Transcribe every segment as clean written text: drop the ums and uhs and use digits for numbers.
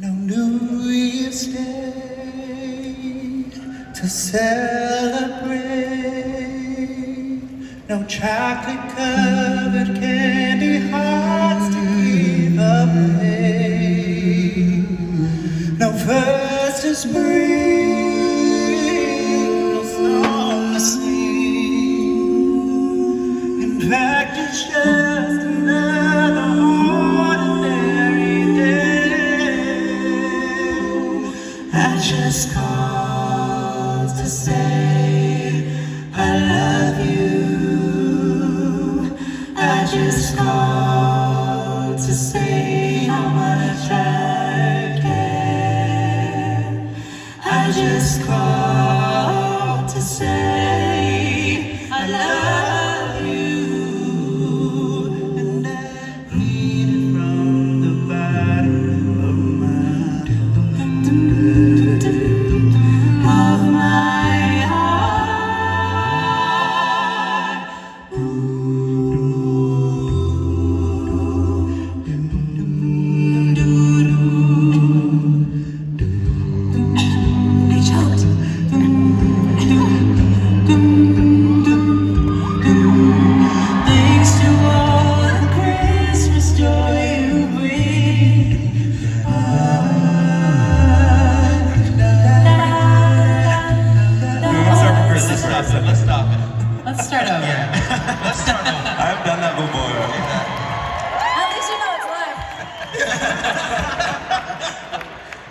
No New Year's Day to celebrate. No chocolate covered candy hearts to give away. No first of spring, no song to sing. In fact, it's just another ordinary day. I just called to say I love you. I just called to say how much I care. I just called to say I love you. And I mean it from the bottom of my heart. Reach out. Thanks to all the Christmas joy you bring. Let's start from Christmas. Let's stop it. Let's start over. Let's start over. I've done that before. At least you know it's live.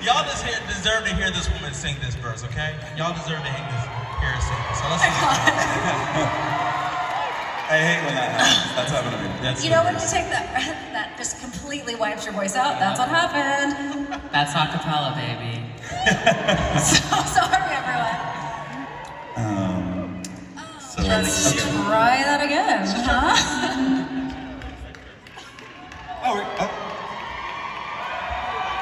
Y'all just deserve to hear this woman sing this verse, okay? Y'all deserve to hear her sing it. So let's I hate when that happens. That's happened to me. That's You know when you take that just completely wipes your voice out? That's what happened. That's acapella, baby. So sorry, everyone. So Let's try that again, huh?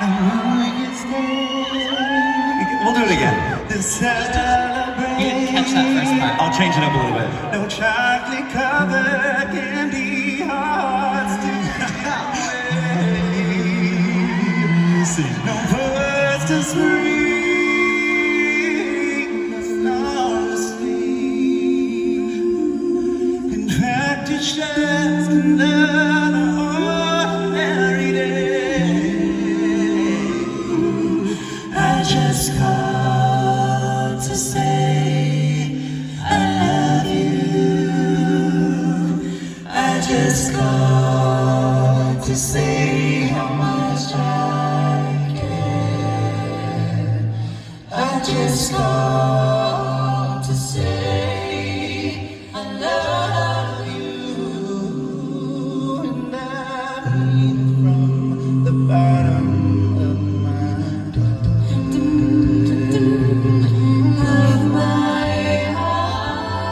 New Year's Day. we'll do it again. To celebrate. You didn't catch that first part. I'll change it up a little bit. No chocolate covered candy hearts to give away. No birds to spring, no song to sing. In fact, it's just another ordinary day. I just called to say I love you. I just called to say how much I care. I just called to say I love you. And I mean it from the bottom of my heart.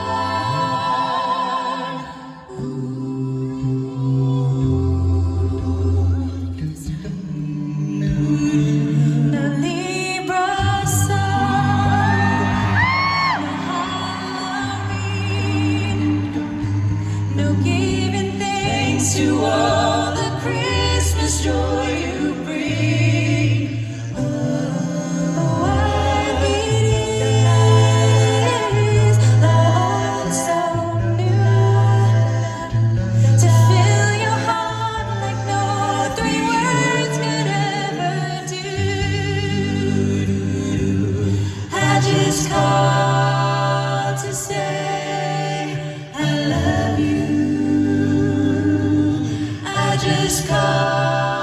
The Libra sun, no Halloween, no giving thanks to all the Christmas joy you bring. Why these love so new to fill your heart like no three words could ever do. I just called to say I love you. I just called